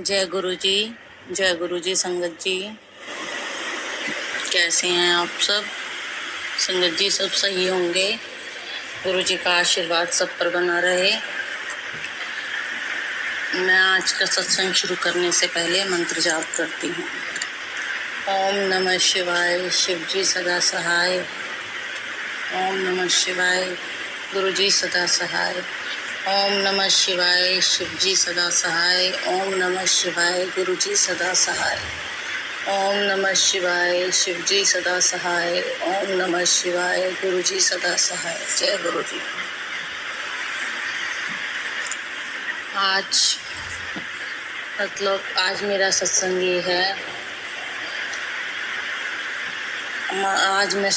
जय गुरु जी, जय गुरु जी। संगत जी कैसे हैं आप सब? संगत जी सब सही होंगे। गुरु जी का आशीर्वाद सब पर बना रहे। मैं आज का सत्संग शुरू करने से पहले मंत्र जाप करती हूँ। ओम नमः शिवाय, शिव जी सदा सहाय। ओम नमः शिवाय, गुरु जी सदा सहाय। ओम नमः शिवाय, शिव जी सदा सहाय। ओम नमः शिवाय, गुरु जी सदा सहाय। ओम नमः शिवाय, शिव जी सदा सहाय। ओम नमः शिवाय, गुरु जी सदा सहाय। जय गुरु जी। आज मेरा सत्संग ये है। आज मैं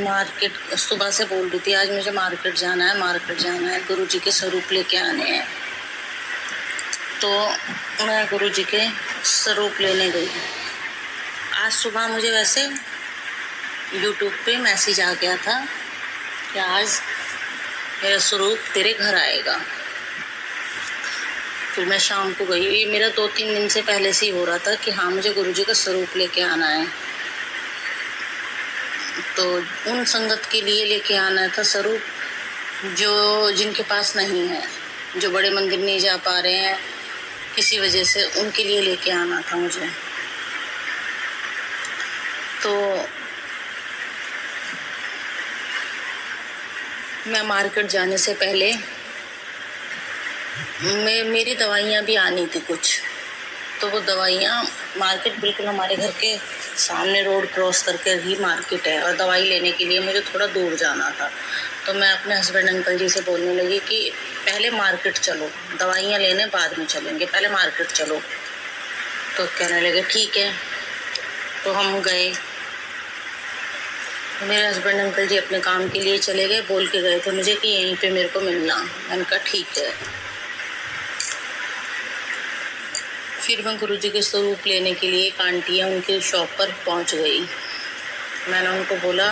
मार्केट सुबह से बोल रही थी, आज मुझे मार्केट जाना है, गुरु जी के स्वरूप लेके आने हैं। तो मैं गुरु जी के स्वरूप लेने गई। आज सुबह मुझे वैसे YouTube पे मैसेज आ गया था कि आज मेरा स्वरूप तेरे घर आएगा। फिर मैं शाम को गई। ये मेरा 2-3 दिन से पहले से ही हो रहा था कि हाँ मुझे गुरु जी का स्वरूप लेके आना है। तो उन संगत के लिए लेके आना था स्वरूप जो जिनके पास नहीं है, जो बड़े मंदिर नहीं जा पा रहे हैं किसी वजह से, उनके लिए लेके आना था मुझे। तो मैं मार्केट जाने से पहले मेरी दवाइयाँ भी आनी थी कुछ। तो वो दवाइयाँ, मार्केट बिल्कुल हमारे घर के सामने रोड क्रॉस करके ही मार्केट है, और दवाई लेने के लिए मुझे थोड़ा दूर जाना था। तो मैं अपने हस्बैंड अंकल जी से बोलने लगी कि पहले मार्केट चलो, दवाइयाँ लेने बाद में चलेंगे, पहले मार्केट चलो। तो कहने लगे ठीक है। तो हम गए। मेरे हस्बैंड अंकल जी अपने काम के लिए चले गए, बोल के गए थे मुझे कि यहीं पे मेरे को मिलना। मैंने कहा ठीक है। फिर मैं गुरु जी के स्वरूप लेने के लिए एक आंटी है, उनके शॉप पर पहुंच गई। मैंने उनको बोला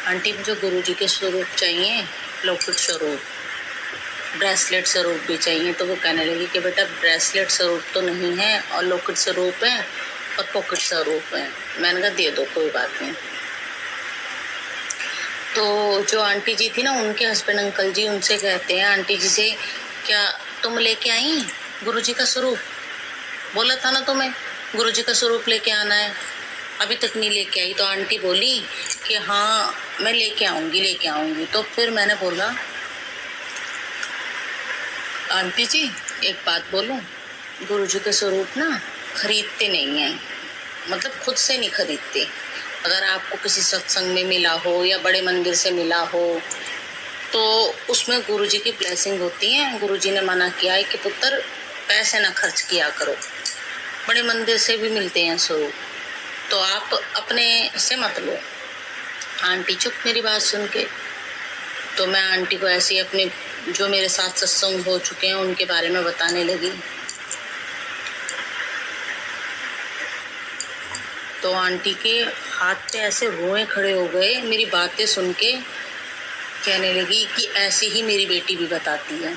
आंटी मुझे गुरु जी के स्वरूप चाहिए, लॉकेट स्वरूप, ब्रेसलेट स्वरूप भी चाहिए। तो वो कहने लगी कि बेटा ब्रेसलेट स्वरूप तो नहीं है, और लॉकेट स्वरूप है और पॉकेट स्वरूप है। मैंने कहा दे दो, कोई बात नहीं। तो जो आंटी जी थी ना, उनके हस्बैंड अंकल जी उनसे कहते हैं आंटी जी से, क्या तुम लेके आई गुरु जी का स्वरूप? बोला था ना तुम्हें गुरु जी का स्वरूप लेके आना है, अभी तक नहीं लेके आई। तो आंटी बोली कि हाँ मैं लेके आऊँगी। तो फिर मैंने बोला आंटी जी एक बात बोलूं, गुरु जी के स्वरूप ना खरीदते नहीं हैं, मतलब खुद से नहीं खरीदते। अगर आपको किसी सत्संग में मिला हो या बड़े मंदिर से मिला हो तो उसमें गुरु जी की ब्लेसिंग होती है। गुरु जी ने मना किया है कि पुत्र पैसे ना खर्च किया करो, बड़े मंदिर से भी मिलते हैं स्वरूप, तो आप अपने से मत लो। आंटी चुप मेरी बात सुन के। तो मैं आंटी को ऐसे ही अपने जो मेरे साथ सत्संग हो चुके हैं उनके बारे में बताने लगी। तो आंटी के हाथ पे ऐसे रोए खड़े हो गए मेरी बातें सुन के। कहने लगी कि ऐसे ही मेरी बेटी भी बताती है।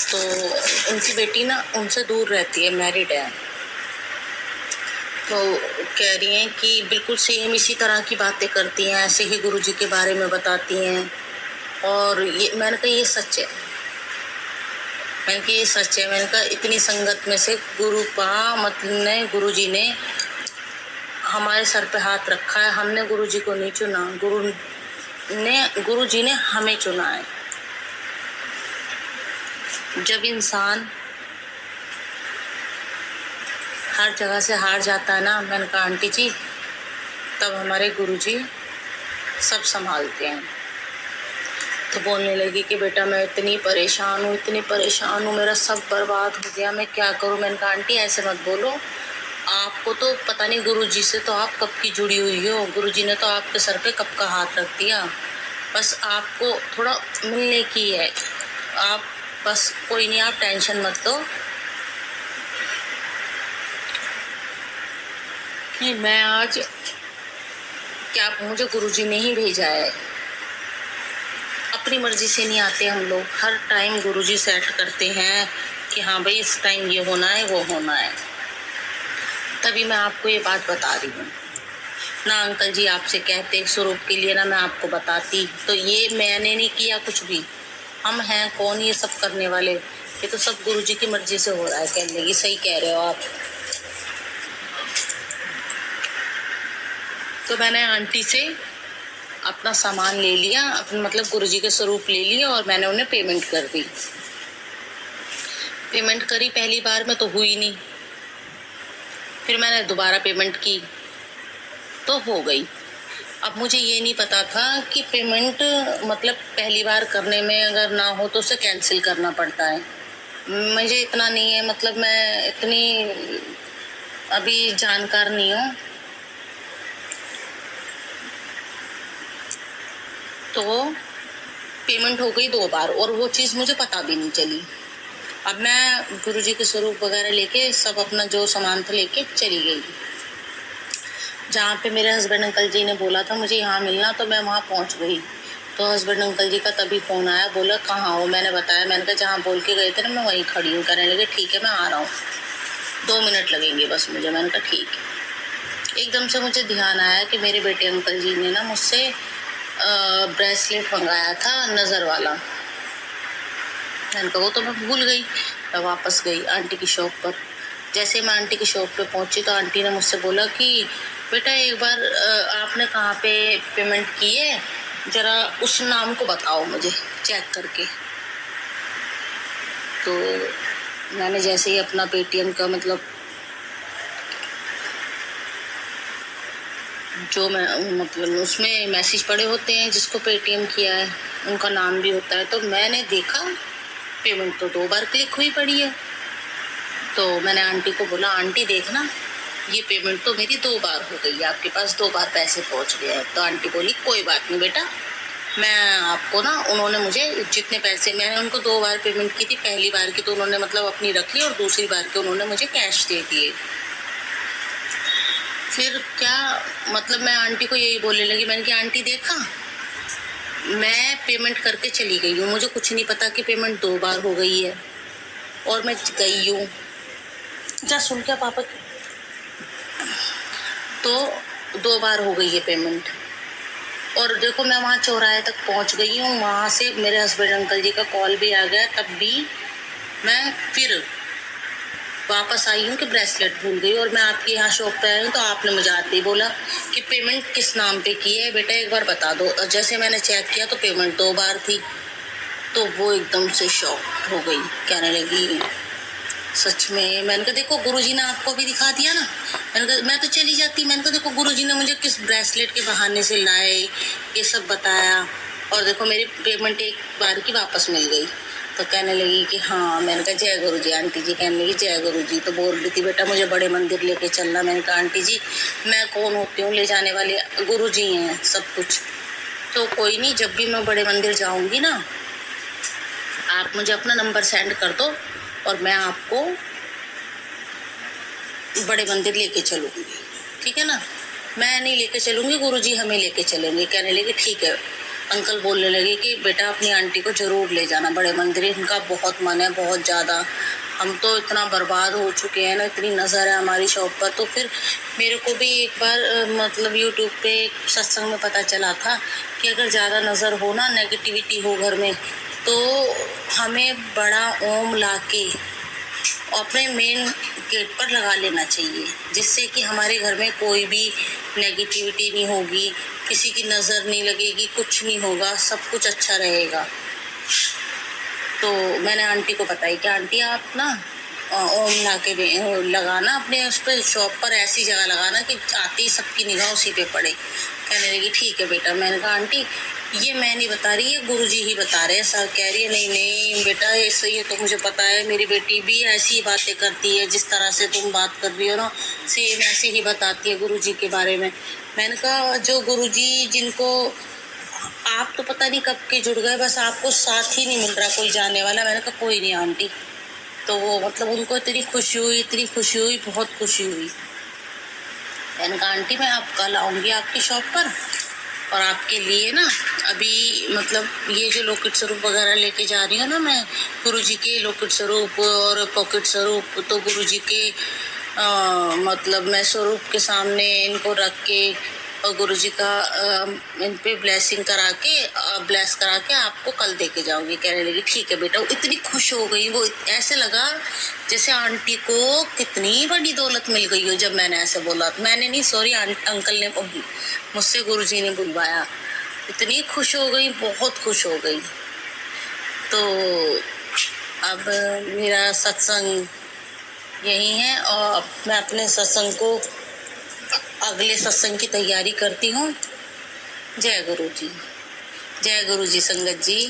तो उनकी बेटी ना उनसे दूर रहती है, मैरिड है। तो कह रही हैं कि बिल्कुल सेम इसी तरह की बातें करती हैं, ऐसे ही गुरु जी के बारे में बताती हैं। और ये मैंने कहा ये सच है। मैंने कहा इतनी संगत में से गुरु गुरु जी ने हमारे सर पे हाथ रखा है। हमने गुरु जी को नहीं चुना, गुरु जी ने हमें चुना है। जब इंसान हर जगह से हार जाता है ना, मैंने कहा आंटी जी तब हमारे गुरु जी सब संभालते हैं। तो बोलने लगी कि बेटा मैं इतनी परेशान हूँ, मेरा सब बर्बाद हो गया, मैं क्या करूँ? मैंने कहा आंटी ऐसे मत बोलो, आपको तो पता नहीं गुरु जी से तो आप कब की जुड़ी हुई हो, गुरु जी ने तो आपके सर पे कब का हाथ रख दिया। बस आपको थोड़ा मिलने की है, आप बस कोई नहीं, आप टेंशन मत लो कि मैं आज क्या, मुझे गुरु जी ने ही भेजा है। अपनी मर्जी से नहीं आते हम लोग, हर टाइम गुरु जी सेट करते हैं कि हाँ भाई इस टाइम ये होना है वो होना है। तभी मैं आपको ये बात बता रही हूँ ना। अंकल जी आपसे कहते स्वरूप के लिए ना मैं आपको बताती, तो ये मैंने नहीं किया कुछ भी। हम हैं कौन ये सब करने वाले? ये तो सब गुरुजी की मर्जी से हो रहा है। कहने लगी सही कह रहे हो आप। तो मैंने आंटी से अपना सामान ले लिया, अपने मतलब गुरुजी के स्वरूप ले लिया और मैंने उन्हें पेमेंट कर दी। पेमेंट करी पहली बार में तो हुई नहीं, फिर मैंने दोबारा पेमेंट की तो हो गई। अब मुझे ये नहीं पता था कि पेमेंट मतलब पहली बार करने में अगर ना हो तो उसे कैंसिल करना पड़ता है। मुझे इतना नहीं है, मतलब मैं इतनी अभी जानकार नहीं हूँ, तो पेमेंट हो गई 2 बार और वो चीज़ मुझे पता भी नहीं चली। अब मैं गुरुजी के स्वरूप वगैरह लेके सब अपना जो सामान था लेके चली गई जहाँ पे मेरे हस्बैंड अंकल जी ने बोला था मुझे यहाँ मिलना, तो मैं वहाँ पहुँच गई। तो हस्बैंड अंकल जी का तभी फ़ोन आया, बोला कहाँ हो? मैंने बताया, मैंने कहा जहाँ बोल के गए थे ना मैं वहीं खड़ी हूँ। कहने लगे ठीक है मैं आ रहा हूँ, 2 मिनट लगेंगे बस मुझे। मैंने कहा ठीक है। एकदम से मुझे ध्यान आया कि मेरे बेटे अंकल जी ने ना मुझसे ब्रेसलेट मंगाया था नज़र वाला। मैंने कहा वो तो मैं भूल गई। मैं वापस गई आंटी की शॉप पर। जैसे मैं आंटी की शॉप पे पहुंची तो आंटी ने मुझसे बोला कि बेटा एक बार आपने कहाँ पे पेमेंट की है, ज़रा उस नाम को बताओ मुझे चेक करके। तो मैंने जैसे ही अपना पेटीएम का मतलब जो मैं मतलब उसमें मैसेज पड़े होते हैं जिसको पेटीएम किया है उनका नाम भी होता है, तो मैंने देखा पेमेंट तो 2 बार क्लिक हुई पड़ी है। तो मैंने आंटी को बोला आंटी देखना ये पेमेंट तो मेरी 2 बार हो गई है, आपके पास 2 बार पैसे पहुंच गए हैं। तो आंटी बोली कोई बात नहीं बेटा, मैं आपको ना, उन्होंने मुझे जितने पैसे, मैंने उनको 2 बार पेमेंट की थी। पहली बार की तो उन्होंने मतलब अपनी रख ली और दूसरी बार के उन्होंने मुझे कैश दे दिए। फिर क्या मतलब मैं आंटी को यही बोलने लगी, मैंने कहा आंटी देखा मैं पेमेंट करके चली गई हूँ, मुझे कुछ नहीं पता कि पेमेंट 2 बार हो गई है और मैं गई हूँ। जा सुन क्या पापा, तो 2 बार हो गई है पेमेंट। और देखो मैं वहाँ चौराहे तक पहुँच गई हूँ, वहाँ से मेरे हस्बैंड अंकल जी का कॉल भी आ गया, तब भी मैं फिर वापस आई हूँ कि ब्रेसलेट भूल गई। और मैं आपके यहाँ शॉप पे आई हूँ तो आपने मुझे आते ही बोला कि पेमेंट किस नाम पे की है बेटा एक बार बता दो। और जैसे मैंने चेक किया तो पेमेंट 2 बार थी। तो वो एकदम से शॉक हो गई, कहने लगी सच में? मैंने कहा देखो गुरुजी ने आपको भी दिखा दिया ना। मैंने कहा मैं तो चली जाती। मैंने कहा देखो गुरुजी ने मुझे किस ब्रेसलेट के बहाने से लाए, ये सब बताया, और देखो मेरी पेमेंट एक बार की वापस मिल गई। तो कहने लगी कि हाँ। मैंने कहा जय गुरुजी। आंटी जी कहने लगी जय गुरुजी। तो बोल रही थी बेटा मुझे बड़े मंदिर लेके चलना। मैंने कहा आंटी जी मैं कौन होती हूँ ले जाने वाले, गुरुजी हैं सब कुछ। तो कोई नहीं, जब भी मैं बड़े मंदिर जाऊँगी ना आप मुझे अपना नंबर सेंड कर दो और मैं आपको बड़े मंदिर लेके चलूँगी, ठीक है ना? मैं नहीं लेके चलूँगी, गुरुजी हमें लेके चलेंगे। कहने लगे ठीक है। अंकल बोलने लगे कि बेटा अपनी आंटी को ज़रूर ले जाना बड़े मंदिर, इनका बहुत मन है, बहुत ज़्यादा। हम तो इतना बर्बाद हो चुके हैं ना, इतनी नज़र है हमारी शॉप पर। तो फिर मेरे को भी एक बार मतलब यूट्यूब पे सत्संग में पता चला था कि अगर ज़्यादा नज़र हो ना, नेगेटिविटी हो घर में, तो हमें बड़ा ओम लाके अपने मेन गेट पर लगा लेना चाहिए, जिससे कि हमारे घर में कोई भी नेगेटिविटी नहीं होगी, किसी की नज़र नहीं लगेगी, कुछ नहीं होगा, सब कुछ अच्छा रहेगा। तो मैंने आंटी को बताई कि आंटी आप ना ओम लाके लगाना अपने उस पर शॉप पर, ऐसी जगह लगाना कि आती ही सबकी निगाह उसी पे पड़े। कहने लगी ठीक है बेटा। मैंने कहा आंटी ये मैं नहीं बता रही, ये गुरुजी ही बता रहे हैं। सर कह रही है नहीं नहीं बेटा ऐसे ही तो मुझे पता है, मेरी बेटी भी ऐसी बातें करती है, जिस तरह से तुम बात कर रही हो ना सेम ऐसे ही बताती है गुरुजी के बारे में। मैंने कहा जो गुरुजी जिनको आप तो पता नहीं कब के जुड़ गए, बस आपको साथ ही नहीं मिल रहा कोई जाने वाला। मैंने कहा कोई नहीं आंटी। तो वो मतलब उनको इतनी खुशी हुई, बहुत खुशी हुई। मैंने कहा आंटी मैं आप कल आऊँगी आपकी शॉप पर और आपके लिए ना अभी मतलब ये जो लॉकेट स्वरूप वगैरह लेके जा रही हूँ ना मैं, गुरुजी के लॉकेट स्वरूप और पॉकेट स्वरूप, तो गुरुजी के मतलब मैं स्वरूप के सामने इनको रख के और गुरुजी का इन पे ब्लेसिंग करा के ब्लेस करा के आपको कल दे के जाऊंगी। कहने लगी ठीक है बेटा। वो इतनी खुश हो गई, वो ऐसे लगा जैसे आंटी को कितनी बड़ी दौलत मिल गई हो। जब मैंने ऐसे बोला, मैंने नहीं सॉरी अंकल ने मुझसे गुरुजी ने बुलवाया, इतनी खुश हो गई, बहुत खुश हो गई। तो अब मेरा सत्संग यही है और मैं अपने सत्संग को अगले सत्संग की तैयारी करती हूँ। जय गुरु जी, जय गुरु जी। संगत जी,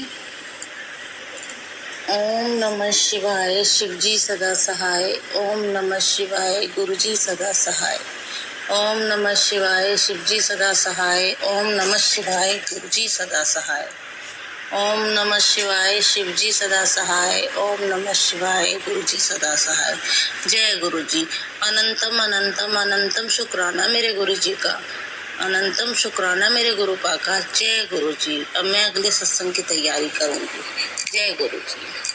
ओम नमः शिवाय। शिव जी सदा सहाय। ओम नमः शिवाय। गुरु जी सदा सहाय। ओम नमः शिवाय। शिव जी सदा सहाय। ओम नमः शिवाय। गुरु जी सदा सहाय। ओम नमः शिवाय। शिव जी सदा सहाय। ओम नमः शिवाय। गुरु जी सदा सहाय। जय गुरु जी। अनंतम अनंतम अनंतम शुक्राना मेरे गुरु जी का, अनंतम शुक्राना मेरे गुरु पा का। जय गुरु जी। अब मैं अगले सत्संग की तैयारी करूंगी। जय गुरु जी।